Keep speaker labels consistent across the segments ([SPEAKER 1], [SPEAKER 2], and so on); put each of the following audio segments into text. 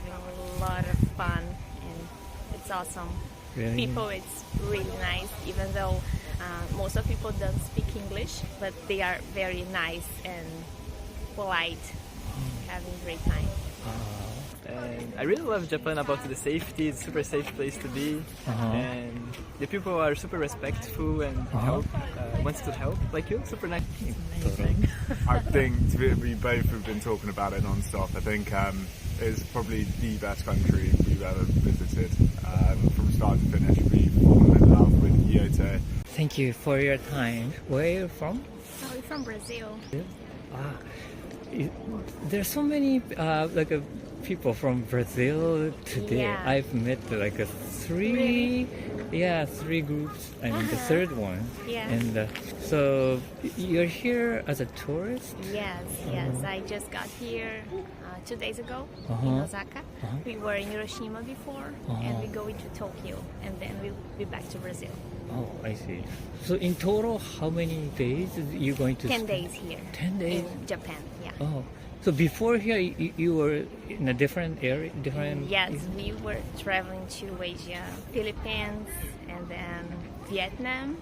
[SPEAKER 1] having a lot of fun, and it's awesome.
[SPEAKER 2] Really?
[SPEAKER 1] People, it's really nice, even though most of people don't speak English, but they are very nice and polite, having a great time.
[SPEAKER 3] And I really love Japan about the safety. It's a super safe place to be, and the people are super respectful and wants to help, like you. Super nice.
[SPEAKER 4] I think we both have been talking about it non-stop. I think it's probably the best country we've ever visited. From start to finish, we've fallen in love with Kyoto.
[SPEAKER 2] Thank you for your time. Where are you from?
[SPEAKER 1] Oh, we're from Brazil.
[SPEAKER 2] There's so many people from Brazil today.
[SPEAKER 1] Yeah.
[SPEAKER 2] I've met three, three groups. I mean the third one.
[SPEAKER 1] Yeah.
[SPEAKER 2] And so you're here as a tourist?
[SPEAKER 1] Yes. I just got here 2 days ago in Osaka. We were in Hiroshima before, and we go into Tokyo, and then we'll be back to Brazil.
[SPEAKER 2] Oh, I see. So in total, how many days are you going to
[SPEAKER 1] 10
[SPEAKER 2] spend?
[SPEAKER 1] days here.
[SPEAKER 2] 10 days?
[SPEAKER 1] In Japan, yeah.
[SPEAKER 2] Oh, so before here, you were in a different area,
[SPEAKER 1] Yes, we were traveling to Asia, Philippines, and then Vietnam,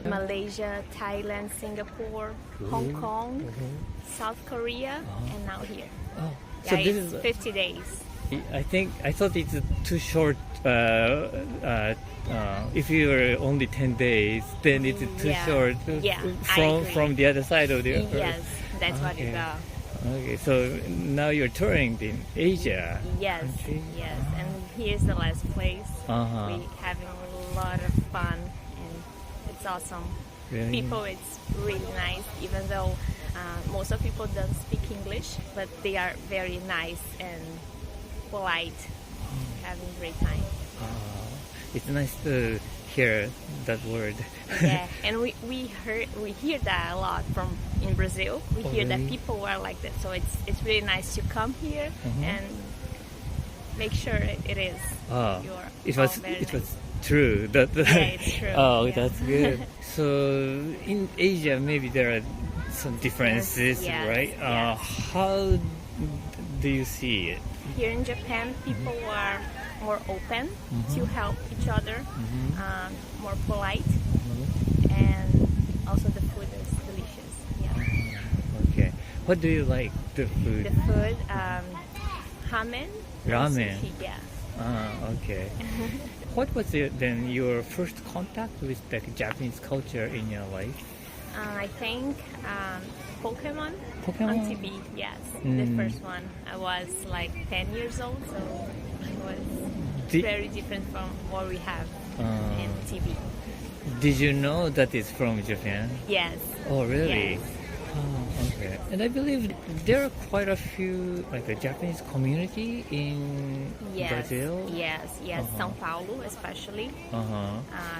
[SPEAKER 1] Malaysia, Thailand, Singapore, Hong Kong, South Korea, and now here.
[SPEAKER 2] Oh,
[SPEAKER 1] Yeah,
[SPEAKER 2] so this
[SPEAKER 1] it's
[SPEAKER 2] is
[SPEAKER 1] 50 days.
[SPEAKER 2] I thought it's too short. If you were only 10 days, then it's too
[SPEAKER 1] Yeah.
[SPEAKER 2] short
[SPEAKER 1] Yeah, I agree.
[SPEAKER 2] from the other side of the earth.
[SPEAKER 1] Yes, that's what
[SPEAKER 2] Okay.
[SPEAKER 1] it is.
[SPEAKER 2] Okay, so now you're touring in Asia.
[SPEAKER 1] Yes,
[SPEAKER 2] country.
[SPEAKER 1] yes, and here's the last place. We're having a lot of fun, and it's awesome.
[SPEAKER 2] Really?
[SPEAKER 1] People, it's really nice, even though most of people don't speak English, but they are very nice and polite, having a great time.
[SPEAKER 2] It's nice to hear that word.
[SPEAKER 1] Yeah, and we hear that a lot from in Brazil. We hear that
[SPEAKER 2] really?
[SPEAKER 1] people are like that, so it's really nice to come here and make sure it is. You're
[SPEAKER 2] It
[SPEAKER 1] all
[SPEAKER 2] was
[SPEAKER 1] very
[SPEAKER 2] it
[SPEAKER 1] nice.
[SPEAKER 2] was true.
[SPEAKER 1] Yeah, it's true.
[SPEAKER 2] Oh,
[SPEAKER 1] Yeah.
[SPEAKER 2] that's good. So in Asia, maybe there are some differences,
[SPEAKER 1] Yes,
[SPEAKER 2] right?
[SPEAKER 1] yes.
[SPEAKER 2] How do you see it?
[SPEAKER 1] Here in Japan, people are more open to help each other, more polite, and also the food is delicious. Yeah.
[SPEAKER 2] Okay. What do you like? The food?
[SPEAKER 1] The food, ramen.
[SPEAKER 2] Ramen.
[SPEAKER 1] Sushi, yeah.
[SPEAKER 2] Okay. What was then your first contact with the Japanese culture in your life?
[SPEAKER 1] I think Pokemon
[SPEAKER 2] Pokemon?
[SPEAKER 1] on TV. Yes, the first one. I was like 10 years old, so it was very different from what we have in TV.
[SPEAKER 2] Did you know that it's from Japan?
[SPEAKER 1] Yes.
[SPEAKER 2] Oh, really?
[SPEAKER 1] Yes.
[SPEAKER 2] Oh, okay. And I believe there are quite a few, like a Japanese community in
[SPEAKER 1] Yes.
[SPEAKER 2] Brazil.
[SPEAKER 1] Yes. São Paulo, especially.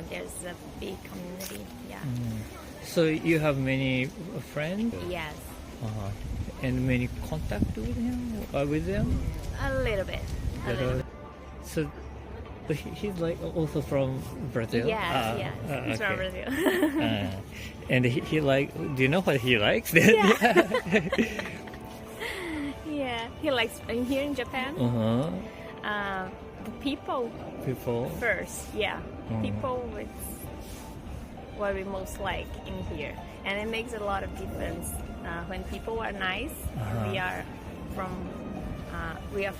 [SPEAKER 1] There's a big community. Yeah.
[SPEAKER 2] So you have many friends?
[SPEAKER 1] Yes.
[SPEAKER 2] And many contact with them?
[SPEAKER 1] A little bit. A little bit.
[SPEAKER 2] So but he's like also from Brazil?
[SPEAKER 1] Yes. He's from
[SPEAKER 2] okay.
[SPEAKER 1] Brazil.
[SPEAKER 2] And he like, do you know what he likes?
[SPEAKER 1] Yeah. Yeah. He likes here in Japan. The people first. Yeah. People with what we most like in here, and it makes a lot of difference when people are nice. We are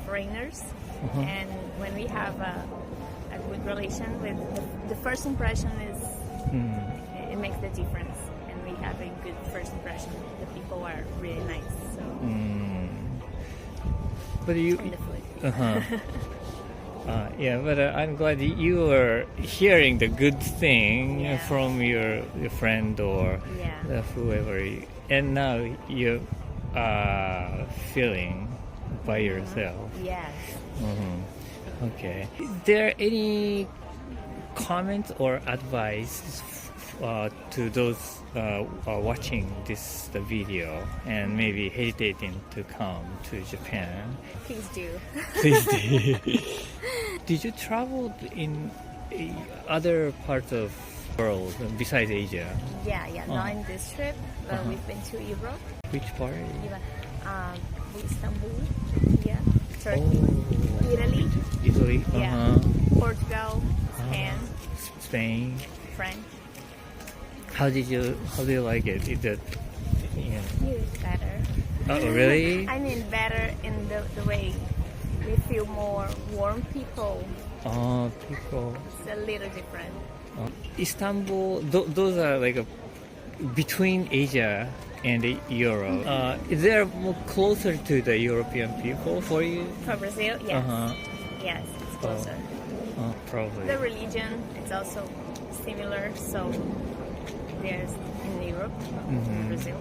[SPEAKER 1] foreigners, and when we have a good relation with the first impression is it makes the difference, and we have a good first impression. The people are really nice. So
[SPEAKER 2] But you
[SPEAKER 1] and the food.
[SPEAKER 2] yeah, but I'm glad you are hearing the good thing
[SPEAKER 1] Yeah.
[SPEAKER 2] from your friend or
[SPEAKER 1] Yeah.
[SPEAKER 2] whoever, and now you are feeling by yourself.
[SPEAKER 1] Yes.
[SPEAKER 2] Okay. Is there any comments or advice to those watching the video and maybe hesitating to come to Japan?
[SPEAKER 1] Please do.
[SPEAKER 2] Please do. Did you travel in other parts of the world besides Asia?
[SPEAKER 1] Yeah. Not in this trip, but we've been to Europe.
[SPEAKER 2] Which part?
[SPEAKER 1] Even Istanbul, yeah,
[SPEAKER 2] Italy.
[SPEAKER 1] Yeah. Portugal, Spain,
[SPEAKER 2] Spain.
[SPEAKER 1] French.
[SPEAKER 2] How do you like it? Is it, yeah.
[SPEAKER 1] Here is better.
[SPEAKER 2] Oh, really?
[SPEAKER 1] I mean, better in the way we feel more warm people.
[SPEAKER 2] Oh, people.
[SPEAKER 1] It's a little different.
[SPEAKER 2] Istanbul, those are like between Asia and Europe. Is there more closer to the European people for you?
[SPEAKER 1] For Brazil, yes.
[SPEAKER 2] Uh-huh.
[SPEAKER 1] Yes, it's closer.
[SPEAKER 2] Probably.
[SPEAKER 1] The religion is also similar, so there's in Europe, Brazil.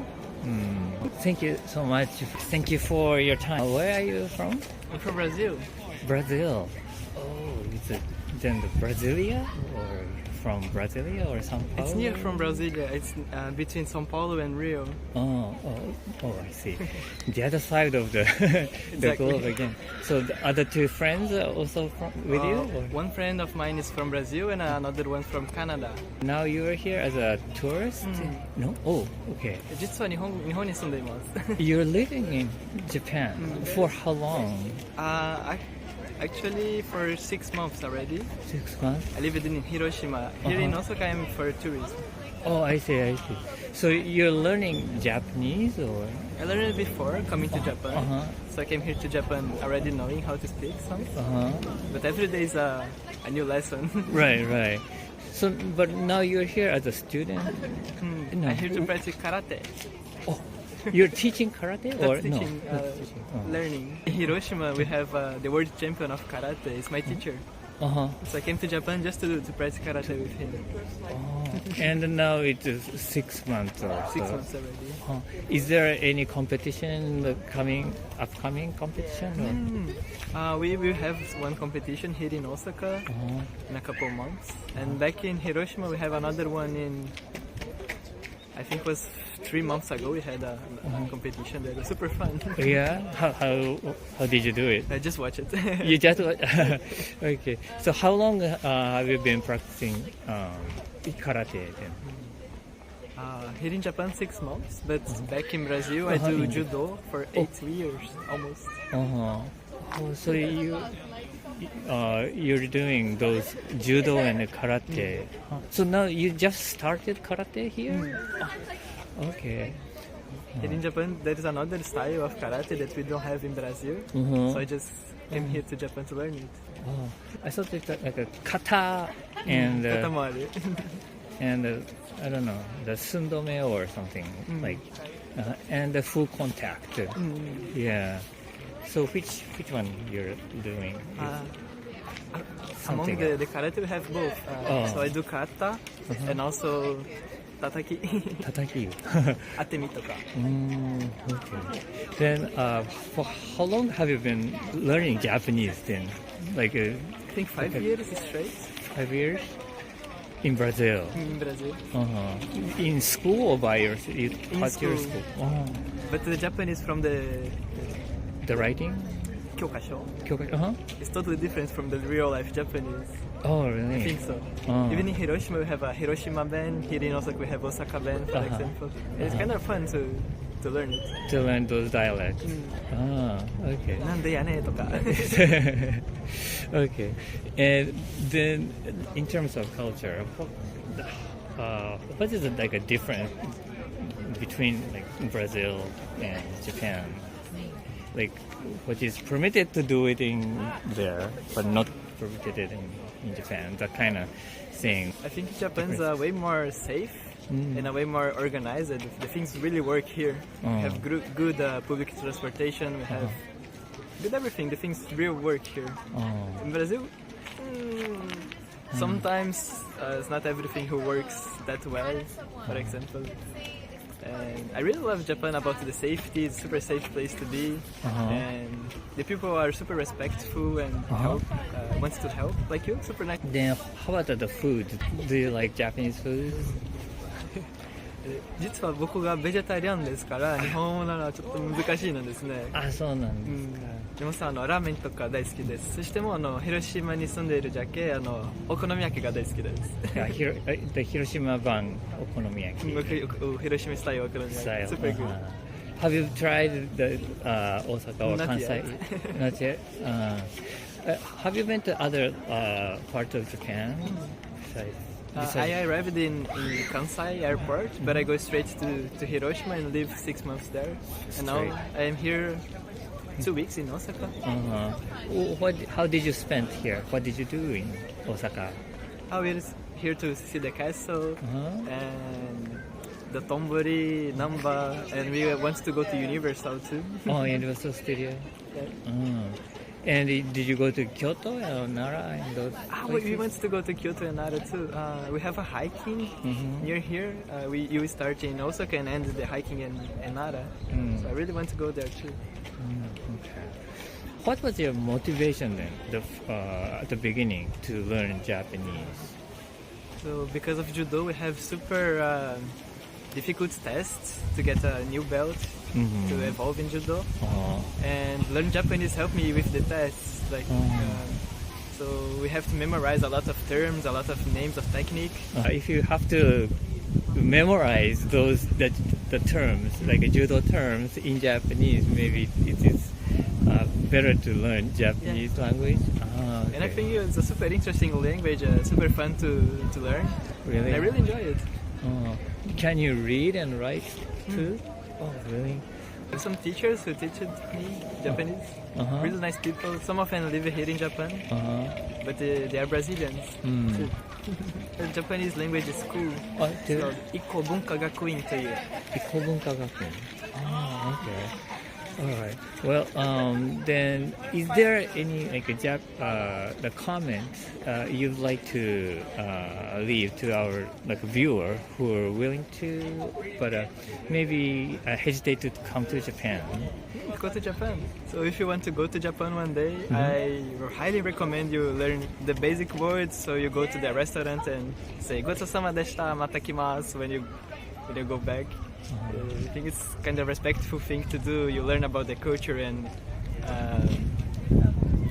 [SPEAKER 2] Thank you so much. Thank you for your time. Where are you from?
[SPEAKER 3] I'm from Brazil.
[SPEAKER 2] Brazil. Oh, is it then the Brasilia or from Brasilia or São Paulo?
[SPEAKER 3] It's near from Brasilia. It's between São Paulo and Rio.
[SPEAKER 2] Oh, I see. The other side of the
[SPEAKER 3] Exactly.
[SPEAKER 2] globe again. So the other two friends are also with you? Or?
[SPEAKER 3] One friend of mine is from Brazil and another one from Canada.
[SPEAKER 2] Now you are here as a tourist? No? Oh, okay.
[SPEAKER 3] 実は日本に住んでいます。
[SPEAKER 2] You're living in Japan. For how long?
[SPEAKER 3] Actually, for 6 months already.
[SPEAKER 2] 6 months?
[SPEAKER 3] I lived in Hiroshima. Here in Osaka, I'm for tourism.
[SPEAKER 2] Oh, I see. So you're learning Japanese or?
[SPEAKER 3] I learned it before coming to Japan.
[SPEAKER 2] Uh-huh.
[SPEAKER 3] So I came here to Japan already knowing how to speak some.
[SPEAKER 2] Uh-huh.
[SPEAKER 3] But every day is a new lesson.
[SPEAKER 2] Right. So, but now you're here as a student? No.
[SPEAKER 3] I'm here to practice karate.
[SPEAKER 2] Oh, you're teaching karate or
[SPEAKER 3] That's teaching,
[SPEAKER 2] no? That's teaching.
[SPEAKER 3] Learning. In Hiroshima, we have the world champion of karate. It's my teacher.
[SPEAKER 2] Uh-huh.
[SPEAKER 3] So I came to Japan just to practice karate with him.
[SPEAKER 2] And now it's 6 months or
[SPEAKER 3] 6
[SPEAKER 2] so.
[SPEAKER 3] months already.
[SPEAKER 2] Is there any competition, upcoming competition?
[SPEAKER 3] We will have one competition here in Osaka in a couple months. And back in Hiroshima, we have another one in, I think it was 3 months ago. We had a competition that was super fun.
[SPEAKER 2] Yeah? How did you do it?
[SPEAKER 3] I just watch it.
[SPEAKER 2] You just okay. So how long have you been practicing karate then?
[SPEAKER 3] Here in Japan, 6 months, but back in Brazil, I do judo for 8 years almost.
[SPEAKER 2] Oh, so you're doing those judo and karate. So now you just started karate here? Okay.
[SPEAKER 3] Here in Japan, there is another style of karate that we don't have in Brazil, so I just came here to Japan to learn it.
[SPEAKER 2] Oh, I thought it's like a kata and
[SPEAKER 3] Katamari.
[SPEAKER 2] and I don't know, the sundome or something like, and the full contact. Yeah. So which one you're doing?
[SPEAKER 3] Among
[SPEAKER 2] Something
[SPEAKER 3] the karate, we have both. So I do kata and also tataki,
[SPEAKER 2] Tataki.
[SPEAKER 3] atemi toka.
[SPEAKER 2] Okay. Then, for how long have you been learning Japanese then? Like
[SPEAKER 3] I think 5 years straight
[SPEAKER 2] 5 years? In Brazil?
[SPEAKER 3] in Brazil.
[SPEAKER 2] In school or by yourself? You taught your
[SPEAKER 3] school.
[SPEAKER 2] school?
[SPEAKER 3] But the Japanese from the
[SPEAKER 2] The writing?
[SPEAKER 3] kyokasho
[SPEAKER 2] Uh-huh.
[SPEAKER 3] is totally different from the real life Japanese.
[SPEAKER 2] Oh, really?
[SPEAKER 3] I think so. Even in Hiroshima, we have a Hiroshima band. Here in Osaka, we have Osaka band, for example. It's kind of fun to learn it.
[SPEAKER 2] To learn those dialects. Okay.
[SPEAKER 3] なんでやねとか。
[SPEAKER 2] Okay. And then, in terms of culture, what is it like a difference between like Brazil and Japan? Like, what is permitted to do it in there, but not permitted in Japan? That kind of thing.
[SPEAKER 3] I think Japan's way more safe and way more organized. The things really work here. We have good public transportation. We have good everything. The things really work here. In Brazil, sometimes it's not everything who works that well, for example. And I really love Japan about the safety. It's a super safe place to be. And the people are super respectful and wants to help, like you. Super nice.
[SPEAKER 2] Then, how about the food? Do you like Japanese food?
[SPEAKER 3] 実は僕がベジタリアンですから日本語ならちょっと難しいのですね。
[SPEAKER 2] あ、そうなんですか。
[SPEAKER 3] でもさ、ラーメンとか大好きです。そしても広島に住んでいるじゃけお好み焼きが大好きです。
[SPEAKER 2] The Hiroshima版お好み焼き。
[SPEAKER 3] 広島スタイルお好み焼き。Super good.
[SPEAKER 2] Have you tried the Osaka or
[SPEAKER 3] Not
[SPEAKER 2] Kansai?
[SPEAKER 3] yet.
[SPEAKER 2] Not yet. have you been to other parts of Japan?
[SPEAKER 3] I arrived in Kansai airport, but I go straight to Hiroshima and live 6 months there. And now I am here 2 weeks in Osaka.
[SPEAKER 2] How did you spend here? What did you do in Osaka?
[SPEAKER 3] We're here to see the castle and the Tombori, Namba, and we want to go to Universal too.
[SPEAKER 2] Universal Studio. And did you go to Kyoto or Nara and those places?
[SPEAKER 3] We want to go to Kyoto and Nara too. We have a hiking near here. You start in Osaka and end the hiking in Nara. So I really want to go there too.
[SPEAKER 2] Okay. What was your motivation then, at the beginning, to learn Japanese?
[SPEAKER 3] So because of judo, we have super difficult tests to get a new belt to evolve in judo, and learn Japanese helped me with the tests. So we have to memorize a lot of terms, a lot of names of technique.
[SPEAKER 2] If you have to memorize the terms, like judo terms in Japanese, maybe it is better to learn Japanese language. Okay.
[SPEAKER 3] And I think it's a super interesting language, super fun to learn.
[SPEAKER 2] Really?
[SPEAKER 3] And I really enjoy it.
[SPEAKER 2] Can you read and write too? Oh, really?
[SPEAKER 3] There's some teachers who teach me Japanese. Really nice people. Some of them live here in Japan, but they are Brazilians. The Japanese language is cool. It's called Ikko Bunka Gakuin to you.
[SPEAKER 2] Ikko Bunka Gakuin. Okay. All right. Well, then, is there any the comment you'd like to leave to our viewer who are willing to, but maybe hesitate to come to Japan?
[SPEAKER 3] Go to Japan. So if you want to go to Japan one day, I highly recommend you learn the basic words. So you go to the restaurant and say "Gochosama deshita, mata kimasu" when you go back. I think it's kind of a respectful thing to do. You learn about the culture and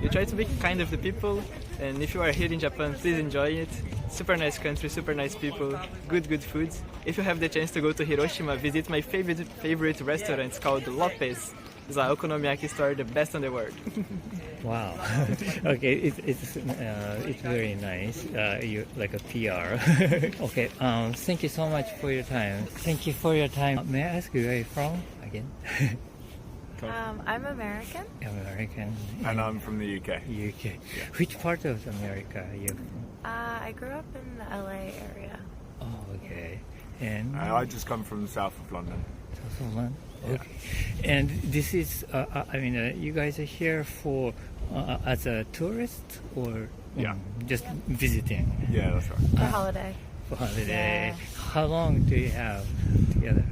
[SPEAKER 3] you try to be kind of the people. And if you are here in Japan, please enjoy it. Super nice country, super nice people, good food. If you have the chance to go to Hiroshima, visit my favorite restaurant. It's called Lopez. It's an okonomiyaki store, the best in the world.
[SPEAKER 2] Wow. Okay, it's very nice. You like a PR. Okay. Thank you so much for your time. Thank you for your time. May I ask you where you're from again?
[SPEAKER 1] I'm American.
[SPEAKER 2] American.
[SPEAKER 4] And I'm from the UK.
[SPEAKER 2] UK. Yeah. Which part of America are you from?
[SPEAKER 1] I grew up in the LA area.
[SPEAKER 2] Oh, okay. And
[SPEAKER 4] I just come from the south of London.
[SPEAKER 2] South of London. Okay. And this is, you guys are here for as a tourist or just visiting?
[SPEAKER 4] Yeah, that's right.
[SPEAKER 1] For holiday.
[SPEAKER 2] For holiday.
[SPEAKER 1] Yeah.
[SPEAKER 2] How long do you have together?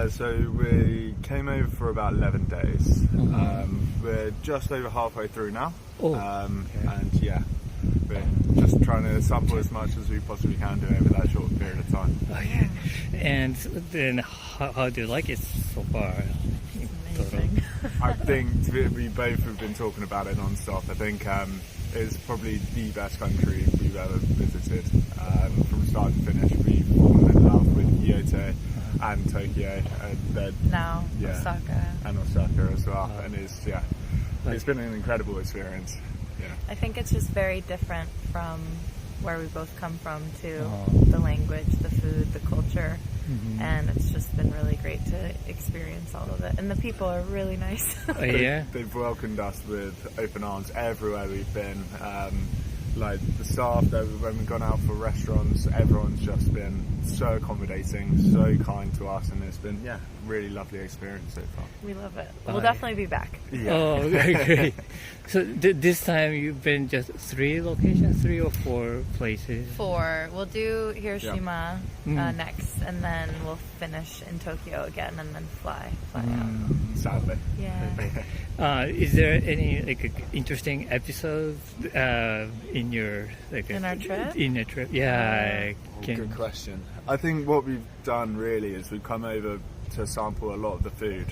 [SPEAKER 4] So we came over for about 11 days. We're just over halfway through now. And we're just trying to sample as much as we possibly can do over that short period of time.
[SPEAKER 2] Okay. And then how do you like it so far?
[SPEAKER 1] Amazing.
[SPEAKER 4] I think we both have been talking about it non-stop. I think it's probably the best country we've ever visited. From start to finish, we've fallen in love with Kyoto and Tokyo.
[SPEAKER 1] Osaka.
[SPEAKER 4] And Osaka as well. And it's been an incredible experience. Yeah.
[SPEAKER 1] I think it's just very different from where we both come from to the language, the food, the culture. And it's just been really great to experience all of it. And the people are really nice.
[SPEAKER 4] They've welcomed us with open arms everywhere we've been. Like the staff, when we've gone out for restaurants, everyone's just been so accommodating, so kind to us, and it's been really lovely experience so far.
[SPEAKER 1] We love it. We'll definitely be back.
[SPEAKER 2] Yeah. Oh, great. So this time you've been just 3 locations, 3 or 4 places? 4.
[SPEAKER 1] We'll do Hiroshima next, and then we'll finish in Tokyo again, and then fly out.
[SPEAKER 4] Sadly.
[SPEAKER 1] Yeah.
[SPEAKER 2] Is there any interesting episodes in your
[SPEAKER 1] in our trip?
[SPEAKER 2] In a trip, yeah.
[SPEAKER 4] Good question. I think what we've done really is we've come over to sample a lot of the food.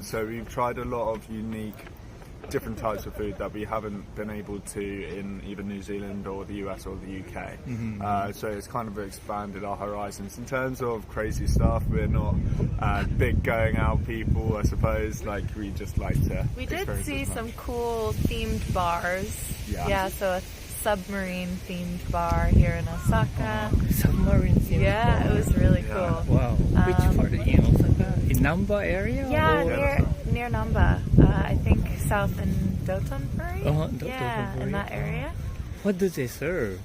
[SPEAKER 4] So we've tried a lot of unique different types of food that we haven't been able to in either New Zealand or the US or the UK. So it's kind of expanded our horizons. In terms of crazy stuff, we're not big going out people, I suppose. Like, we just like to
[SPEAKER 5] We did
[SPEAKER 4] experience
[SPEAKER 5] see
[SPEAKER 4] as much.
[SPEAKER 5] some cool themed bars.
[SPEAKER 4] Yeah.
[SPEAKER 5] So a submarine themed bar here in Osaka.
[SPEAKER 2] Submarine theme.
[SPEAKER 5] Yeah, it was really
[SPEAKER 4] Yeah.
[SPEAKER 5] cool.
[SPEAKER 2] Wow. Which part in Osaka? In Namba area?
[SPEAKER 5] Yeah,
[SPEAKER 2] or-
[SPEAKER 5] near Namba. I think south in Dotonbori. Yeah, in that area.
[SPEAKER 2] What do they serve?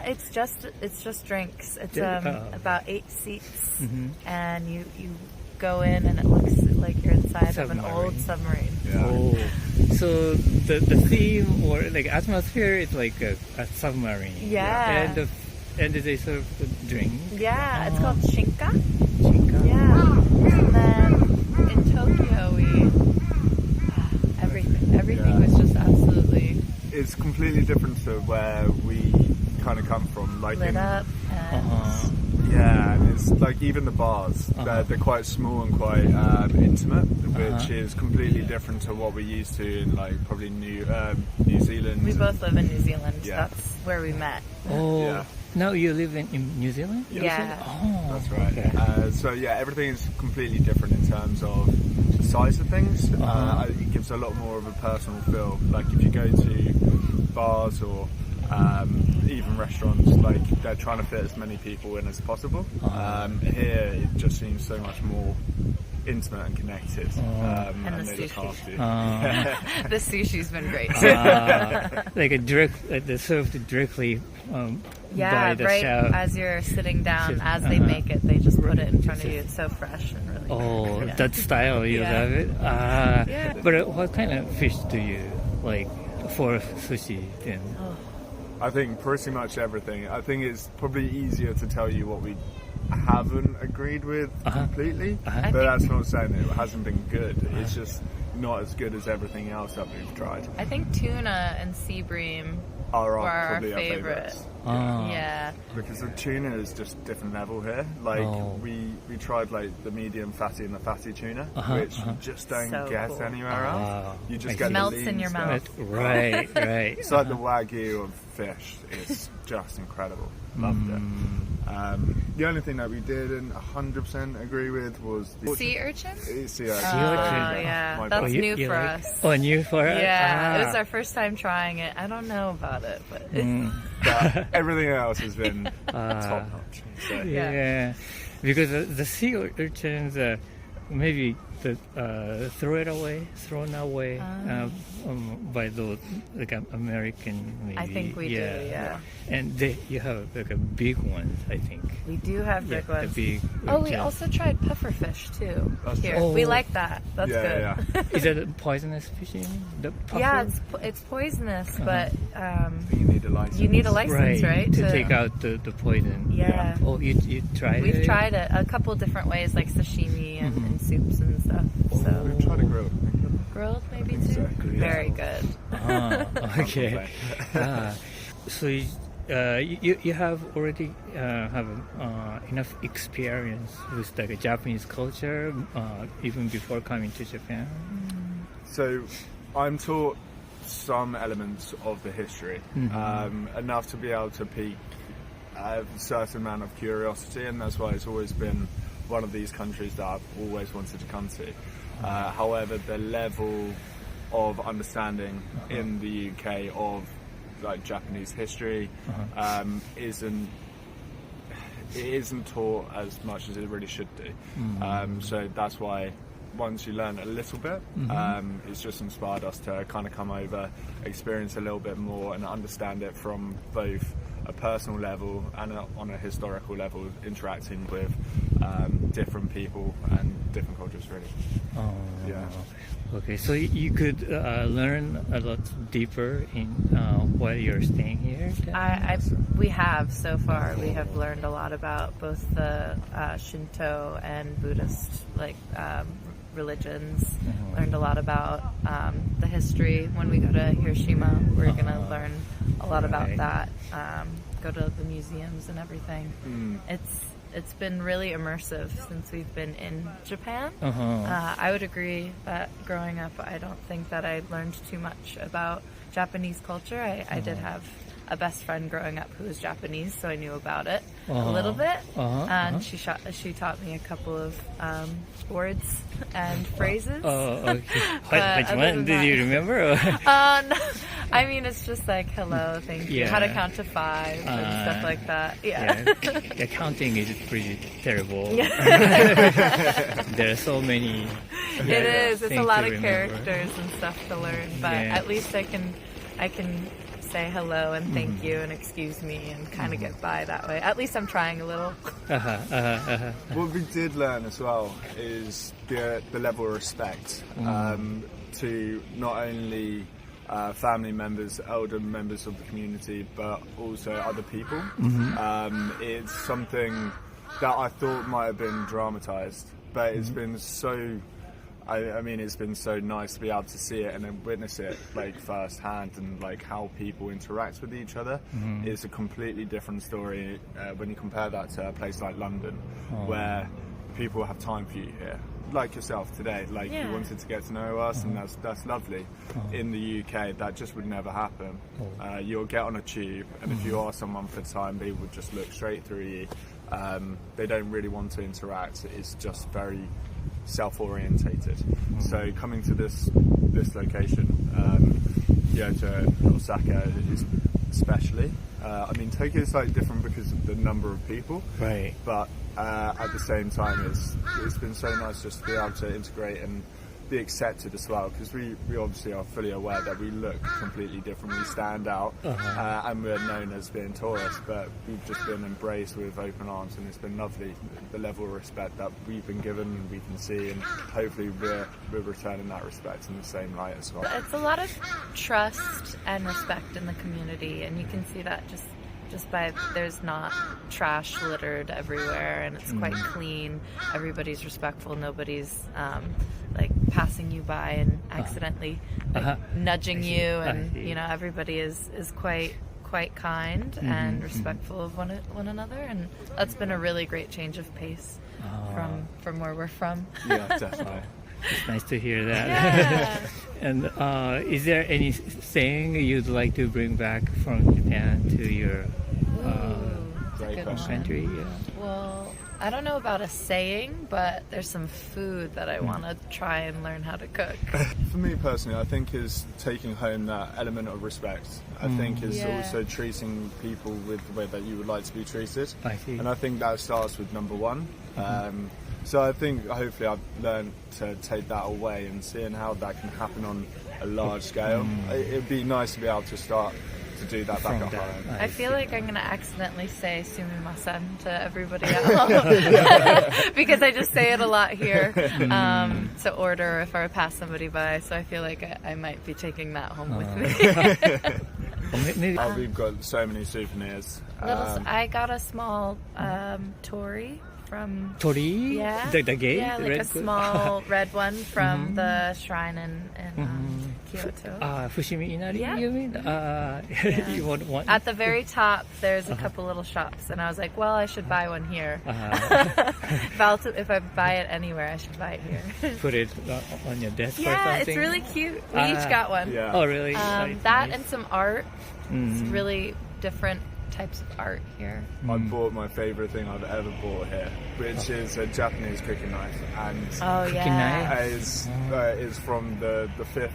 [SPEAKER 5] It's just drinks. It's about 8 seats, and you go in and it looks like you're inside of an old submarine.
[SPEAKER 4] Yeah.
[SPEAKER 2] Oh, so the theme or like atmosphere is like a submarine.
[SPEAKER 5] Yeah.
[SPEAKER 2] And they serve the drink.
[SPEAKER 5] Yeah, it's called Shinka.
[SPEAKER 2] Shinka.
[SPEAKER 5] Yeah, and then in Tokyo everything was just absolutely
[SPEAKER 4] It's completely different to where we kind of come from. Like
[SPEAKER 5] lit
[SPEAKER 4] in,
[SPEAKER 5] up. And
[SPEAKER 4] Yeah, and it's like even the bars, they're quite small and quite intimate, which is completely different to what we're used to in like probably New Zealand.
[SPEAKER 5] we both live in New Zealand.
[SPEAKER 4] Yeah.
[SPEAKER 5] That's where we met.
[SPEAKER 2] Oh,
[SPEAKER 4] Yeah.
[SPEAKER 2] now you live in New Zealand?
[SPEAKER 5] Yeah.
[SPEAKER 2] Oh,
[SPEAKER 4] That's right.
[SPEAKER 2] okay.
[SPEAKER 4] So yeah, everything is completely different in terms of the size of things. It gives a lot more of a personal feel. Like if you go to bars or even restaurants, like they're trying to fit as many people in as possible. Here it just seems so much more intimate and connected.
[SPEAKER 5] And the
[SPEAKER 4] they just
[SPEAKER 5] sushi.
[SPEAKER 4] have to.
[SPEAKER 5] The sushi's been great.
[SPEAKER 2] Like a they're served directly by
[SPEAKER 5] Yeah,
[SPEAKER 2] the
[SPEAKER 5] right
[SPEAKER 2] chef.
[SPEAKER 5] as you're sitting down,
[SPEAKER 2] Chef,
[SPEAKER 5] as they make it, they just put it in front of you. It's so fresh and really
[SPEAKER 2] Oh,
[SPEAKER 5] yeah.
[SPEAKER 2] that style, you
[SPEAKER 5] Yeah.
[SPEAKER 2] love it?
[SPEAKER 5] Yeah.
[SPEAKER 2] But what kind of fish do you like for sushi then?
[SPEAKER 4] I think pretty much everything. I think it's probably easier to tell you what we haven't agreed with completely, but that's not saying it hasn't been good. It's just not as good as everything else that we've tried.
[SPEAKER 5] I think tuna and sea bream
[SPEAKER 4] Are
[SPEAKER 5] were our
[SPEAKER 4] probably our
[SPEAKER 5] favorite.
[SPEAKER 4] favourites.
[SPEAKER 5] Yeah.
[SPEAKER 4] Because the tuna is just different level here. Like we tried like the medium fatty and the fatty tuna, which you just don't
[SPEAKER 5] So
[SPEAKER 4] get
[SPEAKER 5] cool.
[SPEAKER 4] anywhere else. You just
[SPEAKER 2] I
[SPEAKER 4] get
[SPEAKER 2] see.
[SPEAKER 5] Melts
[SPEAKER 4] the lean
[SPEAKER 5] in your
[SPEAKER 4] stuff.
[SPEAKER 5] mouth.
[SPEAKER 2] Right, right.
[SPEAKER 4] It's like the wagyu of fish. It's just incredible. Loved it. The only thing that we didn't 100% agree with was the
[SPEAKER 5] Sea urchin?
[SPEAKER 4] Sea
[SPEAKER 5] Oh,
[SPEAKER 4] urchin.
[SPEAKER 5] yeah.
[SPEAKER 4] My
[SPEAKER 5] That's
[SPEAKER 4] bad.
[SPEAKER 5] new
[SPEAKER 2] you
[SPEAKER 5] for
[SPEAKER 2] like-
[SPEAKER 5] us.
[SPEAKER 2] Oh, new for us?
[SPEAKER 5] Yeah, it was
[SPEAKER 2] Ah.
[SPEAKER 5] our first time trying it. I don't know about it, but
[SPEAKER 4] But everything else has been top notch. So.
[SPEAKER 2] Yeah, because the sea urchins, maybe thrown away by those like American. Maybe.
[SPEAKER 5] I think we do, yeah.
[SPEAKER 2] And you have like a big ones, I think.
[SPEAKER 5] we do have big
[SPEAKER 2] The
[SPEAKER 5] ones.
[SPEAKER 2] big.
[SPEAKER 5] Oh, we
[SPEAKER 2] urchin.
[SPEAKER 5] also tried pufferfish too.
[SPEAKER 4] That's
[SPEAKER 5] Here,
[SPEAKER 2] true.
[SPEAKER 5] we
[SPEAKER 2] Oh.
[SPEAKER 5] like that. That's
[SPEAKER 4] Yeah,
[SPEAKER 5] good.
[SPEAKER 4] yeah.
[SPEAKER 2] Is it poisonous fishing? The puffer?
[SPEAKER 5] Yeah, it's poisonous, but
[SPEAKER 4] You need a license.
[SPEAKER 5] you need a license, right?
[SPEAKER 2] To take out the poison.
[SPEAKER 5] Yeah.
[SPEAKER 2] Oh, you tried it?
[SPEAKER 5] We've tried it a couple different ways, like sashimi and soups and stuff. So
[SPEAKER 4] We've tried a grill.
[SPEAKER 5] grilled maybe
[SPEAKER 4] think
[SPEAKER 5] too.
[SPEAKER 4] so.
[SPEAKER 5] Very good.
[SPEAKER 2] Ah, okay. So you have already have enough experience with like a Japanese culture even before coming to Japan.
[SPEAKER 4] So I'm taught some elements of the history, enough to be able to pique a certain amount of curiosity, and that's why it's always been one of these countries that I've always wanted to come to. However, the level of understanding in the UK of like Japanese history isn't taught as much as it really should do. So that's why once you learn a little bit, it's just inspired us to kind of come over, experience a little bit more and understand it from both a personal level and on a historical level, interacting with different people and different cultures really.
[SPEAKER 2] Oh,
[SPEAKER 4] Yeah.
[SPEAKER 2] Okay, so you could learn a lot deeper in while you're staying here.
[SPEAKER 5] We have so far. We have learned a lot about both the Shinto and Buddhist religions. Learned a lot about the history. When we go to Hiroshima, we're going to learn a lot about
[SPEAKER 2] Right.
[SPEAKER 5] that. Go to the museums and everything. it's been really immersive since we've been in Japan. I would agree that growing up, I don't think that I learned too much about Japanese culture. I did have a best friend growing up who was Japanese, so I knew about it a little bit. And she taught me a couple of words and phrases.
[SPEAKER 2] Okay. Which one? Did you remember?
[SPEAKER 5] No. I mean, it's just like hello, thank you, how to count to 5 and stuff like that. Yeah.
[SPEAKER 2] Counting is pretty terrible. There are so many.
[SPEAKER 5] It is. It's a lot of characters and stuff to learn, but at least I can say hello and thank you and excuse me and kind of get by that way. At least I'm trying a little.
[SPEAKER 4] What we did learn as well is the level of respect to not only family members, elder members of the community, but also other people. It's something that I thought might have been dramatized, but it's been so I mean, it's been so nice to be able to see it and then witness it like firsthand, and like how people interact with each other. It's a completely different story when you compare that to a place like London, where people have time for you here. Like yourself today, like you wanted to get to know us, and that's lovely. In the UK, that just would never happen. You'll get on a tube, and if you ask someone for time, they would just look straight through you. They don't really want to interact. It's just very self-orientated. So coming to this location, to Osaka, is especially. I mean, Tokyo is slightly different because of the number of people,
[SPEAKER 2] right?
[SPEAKER 4] But at the same time, it's been so nice just to be able to integrate and be accepted as well, because we obviously are fully aware that we look completely different, we stand out, and we're known as being tourists, but we've just been embraced with open arms, and it's been lovely, the level of respect that we've been given and we can see, and hopefully we're returning that respect in the same light as well.
[SPEAKER 5] It's a lot of trust and respect in the community, and you can see that just by there's not trash littered everywhere, and it's quite clean. Everybody's respectful. Nobody's like passing you by and accidentally nudging you, and everybody is quite kind and respectful of one another, and that's been a really great change of pace from where we're from.
[SPEAKER 4] Yeah, definitely.
[SPEAKER 2] It's nice to hear that.
[SPEAKER 5] Yeah.
[SPEAKER 2] And is there any saying you'd like to bring back from Japan to your country? Yeah.
[SPEAKER 5] Well, I don't know about a saying, but there's some food that I want to try and learn how to cook.
[SPEAKER 4] For me personally, I think is taking home that element of respect. I think is also treating people with the way that you would like to be treated.
[SPEAKER 2] I see.
[SPEAKER 4] And I think that starts with number one. So I think hopefully I've learned to take that away and seeing how that can happen on a large scale. It'd be nice to be able to start to do that back at home.
[SPEAKER 5] I feel like I'm going to accidentally say sumimasen to everybody else because I just say it a lot here to order if I pass somebody by, so I feel like I might be taking that home with me.
[SPEAKER 4] We've got so many souvenirs.
[SPEAKER 5] I got a small tori from
[SPEAKER 2] Tori?
[SPEAKER 5] Yeah.
[SPEAKER 2] The gate?
[SPEAKER 5] Yeah, like a small red one from the shrine in Kyoto.
[SPEAKER 2] Fushimi Inari,
[SPEAKER 5] Yeah.
[SPEAKER 2] you mean? You want
[SPEAKER 5] At the very top, there's a couple little shops, and I was like, well, I should buy one here. If I buy it anywhere, I should buy it here.
[SPEAKER 2] Put it on your desk or
[SPEAKER 5] Yeah,
[SPEAKER 2] something?
[SPEAKER 5] it's really cute. We each got one.
[SPEAKER 4] Yeah.
[SPEAKER 2] Oh, really?
[SPEAKER 5] That
[SPEAKER 2] Nice.
[SPEAKER 5] and some art. It's really different types of art here.
[SPEAKER 4] I bought my favourite thing I've ever bought here, which is a Japanese cooking knife, and
[SPEAKER 5] Oh, yeah.
[SPEAKER 4] is from the fifth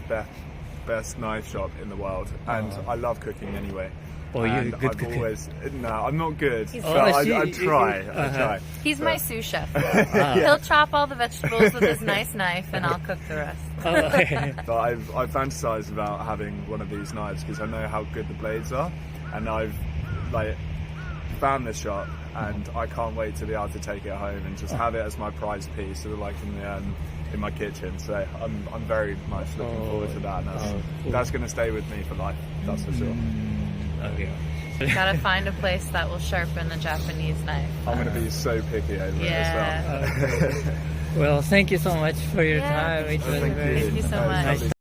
[SPEAKER 4] best knife shop in the world, and I love cooking anyway.
[SPEAKER 2] Oh, you're
[SPEAKER 4] and
[SPEAKER 2] a good
[SPEAKER 4] I've
[SPEAKER 2] cooker.
[SPEAKER 4] always no, I'm not good,
[SPEAKER 5] He's
[SPEAKER 4] but
[SPEAKER 2] Oh,
[SPEAKER 4] I try. I try.
[SPEAKER 5] He's my sous chef. He'll chop all the vegetables with his nice knife, and I'll cook the rest.
[SPEAKER 2] Oh, okay.
[SPEAKER 4] But I fantasize about having one of these knives because I know how good the blades are, and I've found this shop, and I can't wait to be able to take it home and just have it as my prize piece, sort of like in my kitchen. So I'm very much looking forward to that, and that's going to stay with me for life. That's for sure.
[SPEAKER 2] Okay.
[SPEAKER 5] Gotta find a place that will sharpen a Japanese knife.
[SPEAKER 4] I'm going to be so picky over it as well.
[SPEAKER 2] Well, thank you so much for your
[SPEAKER 5] Yeah,
[SPEAKER 2] time. It was
[SPEAKER 4] Thank
[SPEAKER 2] very
[SPEAKER 4] you.
[SPEAKER 5] Thank you so much.
[SPEAKER 2] nice